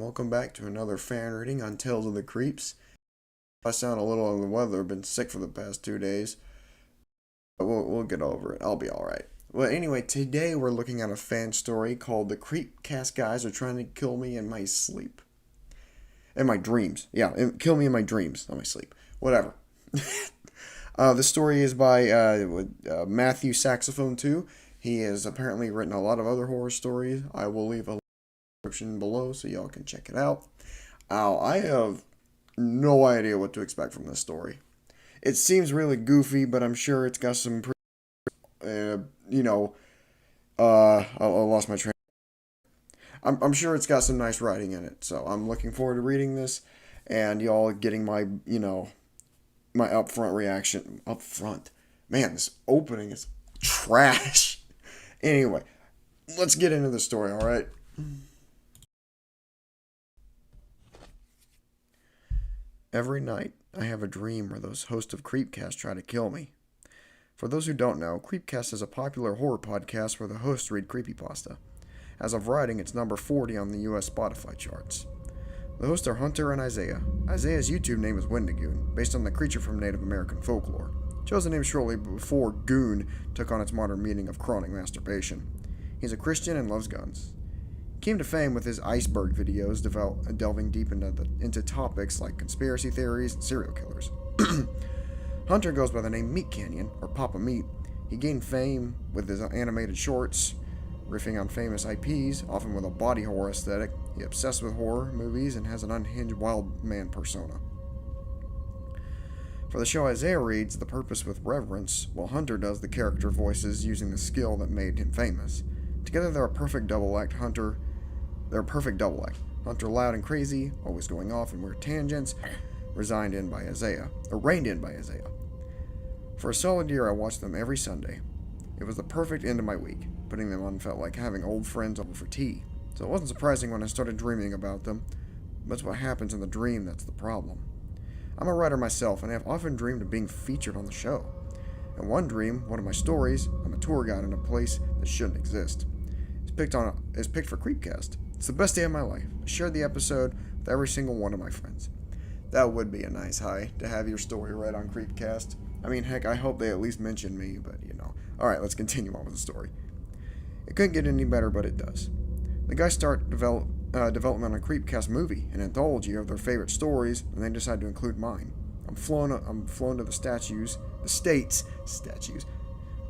welcome back to another fan reading on Tales of the Creeps. I sound a little under the weather, I've been sick for the past 2 days, but we'll get over it. I'll be alright. Well, anyway, today we're looking at a fan story called The Creepcast Guys Are Trying to Kill Me in My Sleep. In my dreams. Yeah, kill me in my dreams, not my sleep. Whatever. The story is by Matthew Saxophone 2. He has apparently written a lot of other horror stories. I will leave a description below so y'all can check it out. I have no idea what to expect from this story. It seems really goofy, but I'm sure it's got some I lost my train. I'm sure it's got some nice writing in it, so I'm looking forward to reading this and y'all getting my upfront reaction. Upfront. Man, this opening is trash. Anyway, let's get into the story, alright? Every night, I have a dream where those hosts of Creepcast try to kill me. For those who don't know, Creepcast is a popular horror podcast where the hosts read creepypasta. As of writing, it's number 40 on the US Spotify charts. The hosts are Hunter and Isaiah. Isaiah's YouTube name is Wendigoon, based on the creature from Native American folklore. Chose the name shortly before goon took on its modern meaning of chronic masturbation. He's a Christian and loves guns. He came to fame with his iceberg videos, delving deep into topics like conspiracy theories and serial killers. Hunter goes by the name Meat Canyon, or Papa Meat. He gained fame with his animated shorts, riffing on famous IPs, often with a body horror aesthetic. He's obsessed with horror movies and has an unhinged wild man persona. For the show, Isaiah reads The Purpose with reverence, while Hunter does the character voices using the skill that made him famous. Together they're a perfect double act. Hunter loud and crazy, always going off in weird tangents, reined in by Isaiah. For a solid year I watched them every Sunday. It was the perfect end of my week. Putting them on felt like having old friends over for tea. So it wasn't surprising when I started dreaming about them. But it's what happens in the dream that's the problem. I'm a writer myself, and I have often dreamed of being featured on the show. In one dream, one of my stories, I'm a tour guide in a place that shouldn't exist. It's picked for Creepcast. It's the best day of my life. I shared the episode with every single one of my friends. That would be a nice high, to have your story read on Creepcast. I mean, heck, I hope they at least mention me, but Alright, let's continue on with the story. It couldn't get any better, but it does. The guys start development on a Creepcast movie, an anthology of their favorite stories, and they decide to include mine. I'm flown to the states,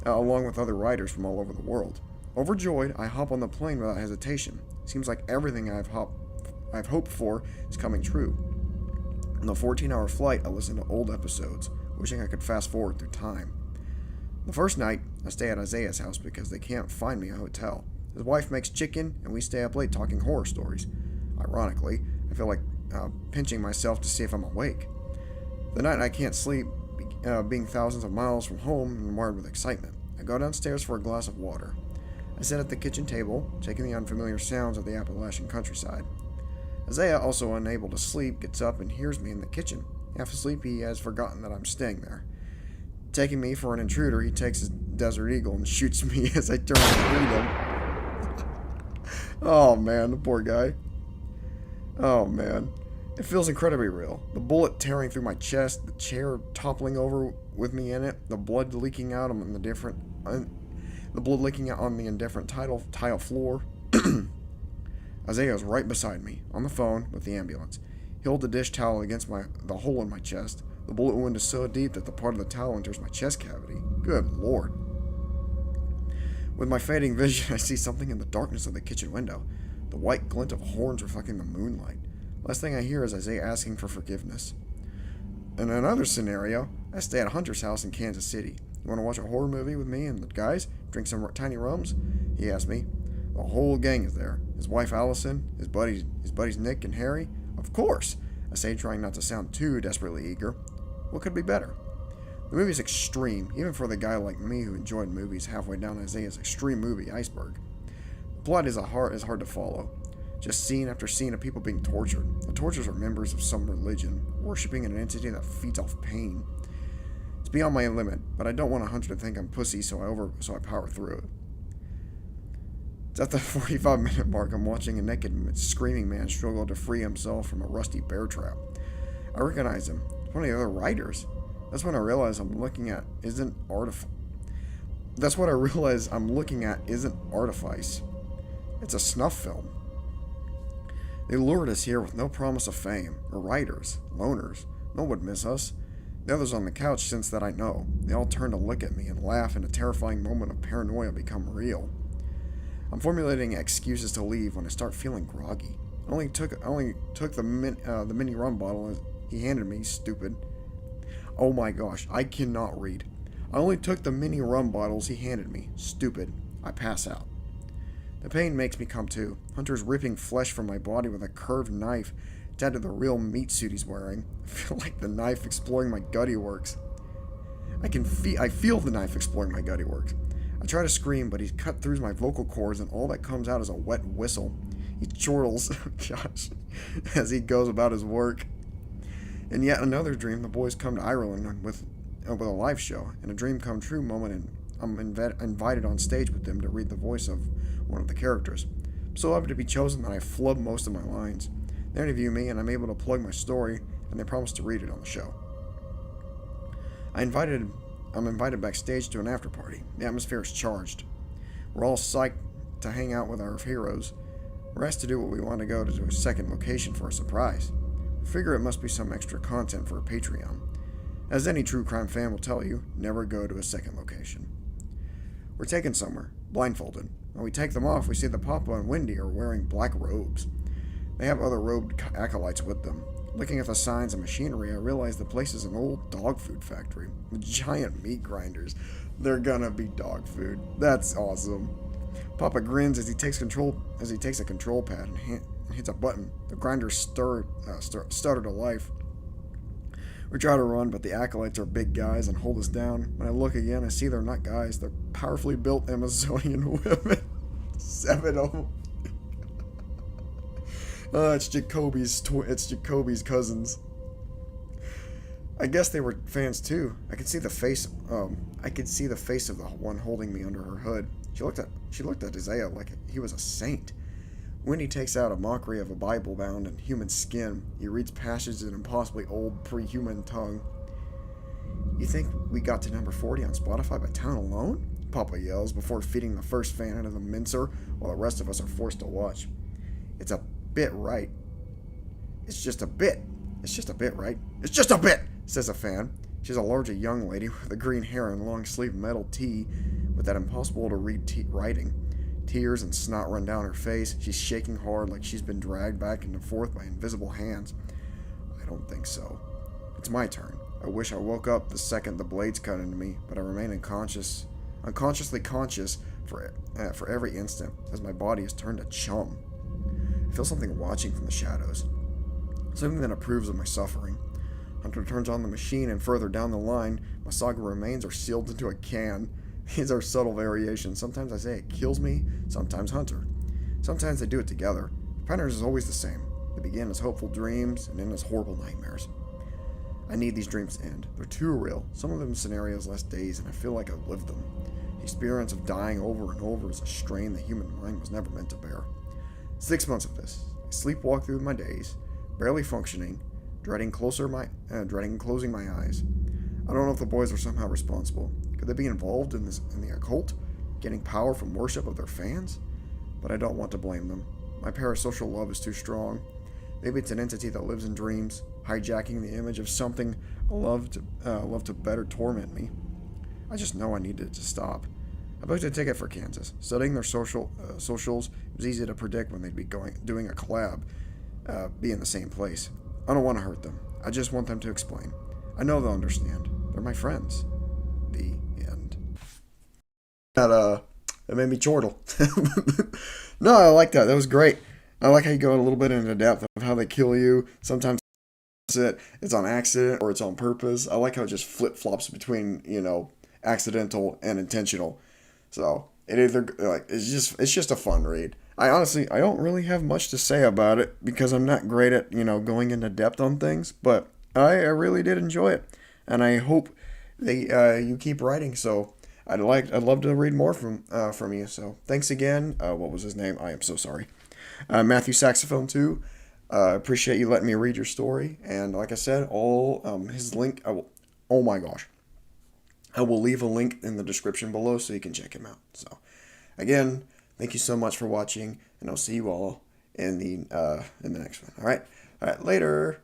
along with other writers from all over the world. Overjoyed, I hop on the plane without hesitation. Seems like everything I've hoped for is coming true. On the 14-hour flight, I listen to old episodes, wishing I could fast forward through time. The first night, I stay at Isaiah's house because they can't find me a hotel. His wife makes chicken, and we stay up late talking horror stories. Ironically, I feel like pinching myself to see if I'm awake. The night I can't sleep, being thousands of miles from home, I'm wired with excitement. I go downstairs for a glass of water. I sit at the kitchen table, taking the unfamiliar sounds of the Appalachian countryside. Isaiah, also unable to sleep, gets up and hears me in the kitchen. Half asleep, he has forgotten that I'm staying there. Taking me for an intruder, he takes his Desert Eagle and shoots me as I turn to greet him. Oh man, the poor guy. Oh man. It feels incredibly real. The bullet tearing through my chest, the chair toppling over with me in it, the blood leaking out on the indifferent tile floor. Isaiah is right beside me, on the phone with the ambulance. He holds the dish towel against the hole in my chest. The bullet wound is so deep that the part of the towel enters my chest cavity. Good lord. With my fading vision, I see something in the darkness of the kitchen window. The white glint of horns reflecting the moonlight. Last thing I hear is Isaiah asking for forgiveness. In another scenario, I stay at Hunter's house in Kansas City. You want to watch a horror movie with me and the guys? Drink some tiny rums? He asks me. The whole gang is there. His wife Allison, his buddies Nick and Harry. Of course, I say, trying not to sound too desperately eager. What could be better? The movie's extreme, even for the guy like me who enjoyed movies halfway down Isaiah's extreme movie, Iceberg. The plot is hard to follow. Just scene after scene of people being tortured. The torturers are members of some religion, worshipping an entity that feeds off pain. It's beyond my limit, but I don't want Hunter to think I'm pussy, so I power through it. It's at the 45-minute mark. I'm watching a naked, screaming man struggle to free himself from a rusty bear trap. I recognize him. It's one of the other writers. That's when I realize I'm looking at isn't artif- That's what I realize I'm looking at isn't artifice. It's a snuff film. They lured us here with no promise of fame. We're writers, loners. No one would miss us. The others on the couch sense that I know. They all turn to look at me and laugh, and a terrifying moment of paranoia become real. I'm formulating excuses to leave when I start feeling groggy. I only took the mini rum bottle he handed me. Stupid. Oh my gosh, I cannot read. I only took the mini rum bottles he handed me. Stupid. I pass out. The pain makes me come to. Hunter's ripping flesh from my body with a curved knife tied to the real meat suit he's wearing. I feel like the knife exploring my gutty works. I feel the knife exploring my gutty works. I try to scream, but he's cut through my vocal cords, and all that comes out is a wet whistle. He chortles, gosh, as he goes about his work. In yet another dream, the boys come to Ireland with a live show. In a dream come true moment, and I'm invited on stage with them to read the voice of one of the characters. I'm so happy to be chosen that I flub most of my lines. They interview me, and I'm able to plug my story, and they promise to read it on the show. I'm invited backstage to an after party. The atmosphere is charged. We're all psyched to hang out with our heroes. We're asked to do what we want to go to a second location for a surprise. We figure it must be some extra content for a Patreon. As any true crime fan will tell you, never go to a second location. We're taken somewhere, blindfolded. When we take them off, we see that Papa and Wendy are wearing black robes. They have other robed acolytes with them. Looking at the signs and machinery, I realize the place is an old dog food factory with giant meat grinders. They're gonna be dog food. That's awesome. Papa grins as he takes a control pad and hits a button. The grinders stutter to life. We try to run, but the acolytes are big guys and hold us down. When I look again, I see they're not guys. They're powerfully built Amazonian women. 7 of them. It's Jacoby's cousins. I guess they were fans too. I could see the face. I could see the face of the one holding me under her hood. She looked at Isaiah like he was a saint. Wendy takes out a mockery of a Bible bound in human skin. He reads passages in impossibly old pre-human tongue. You think we got to number 40 on Spotify by Town Alone? Papa yells before feeding the first fan into the mincer while the rest of us are forced to watch. It's a bit, right? It's just a bit. It's just a bit, right? It's just a bit, says a fan. She's a larger young lady with a green hair and long-sleeved metal tee with that impossible-to-read writing. Tears and snot run down her face. She's shaking hard like she's been dragged back and forth by invisible hands. I don't think so. It's my turn. I wish I woke up the second the blades cut into me, but I remain unconsciously conscious for every instant as my body is turned to chum. I feel something watching from the shadows. Something that approves of my suffering. Hunter turns on the machine, and further down the line, my saga remains are sealed into a can. These are subtle variations. Sometimes I say it kills me, sometimes Hunter. Sometimes they do it together. The pattern is always the same. They begin as hopeful dreams and end as horrible nightmares. I need these dreams to end. They're too real. Some of them scenarios last days, and I feel like I've lived them. The experience of dying over and over is a strain the human mind was never meant to bear. 6 months of this. I sleepwalk through my days, barely functioning, dreading closing my eyes. I don't know if the boys are somehow responsible. Could they be involved in the occult, getting power from worship of their fans? But I don't want to blame them. My parasocial love is too strong. Maybe it's an entity that lives in dreams, hijacking the image of something I love to better torment me. I just know I needed it to stop. I booked a ticket for Kansas. Studying their socials, it was easy to predict when they'd be doing a collab, be in the same place. I don't want to hurt them. I just want them to explain. I know they'll understand. They're my friends. The end. It made me chortle. No, I like that. That was great. I like how you go a little bit into depth of how they kill you. Sometimes it's on accident or it's on purpose. I like how it just flip-flops between, accidental and intentional. So it's just a fun read. I don't really have much to say about it because I'm not great at, going into depth on things, but I really did enjoy it. And I hope you keep writing. So I'd love to read more from you. So thanks again. What was his name? I am so sorry. Matthew Saxophone too. Appreciate you letting me read your story. And like I said, all his link. Oh my gosh, I will leave a link in the description below so you can check him out. So again, thank you so much for watching, and I'll see you all in the next one. All right, later.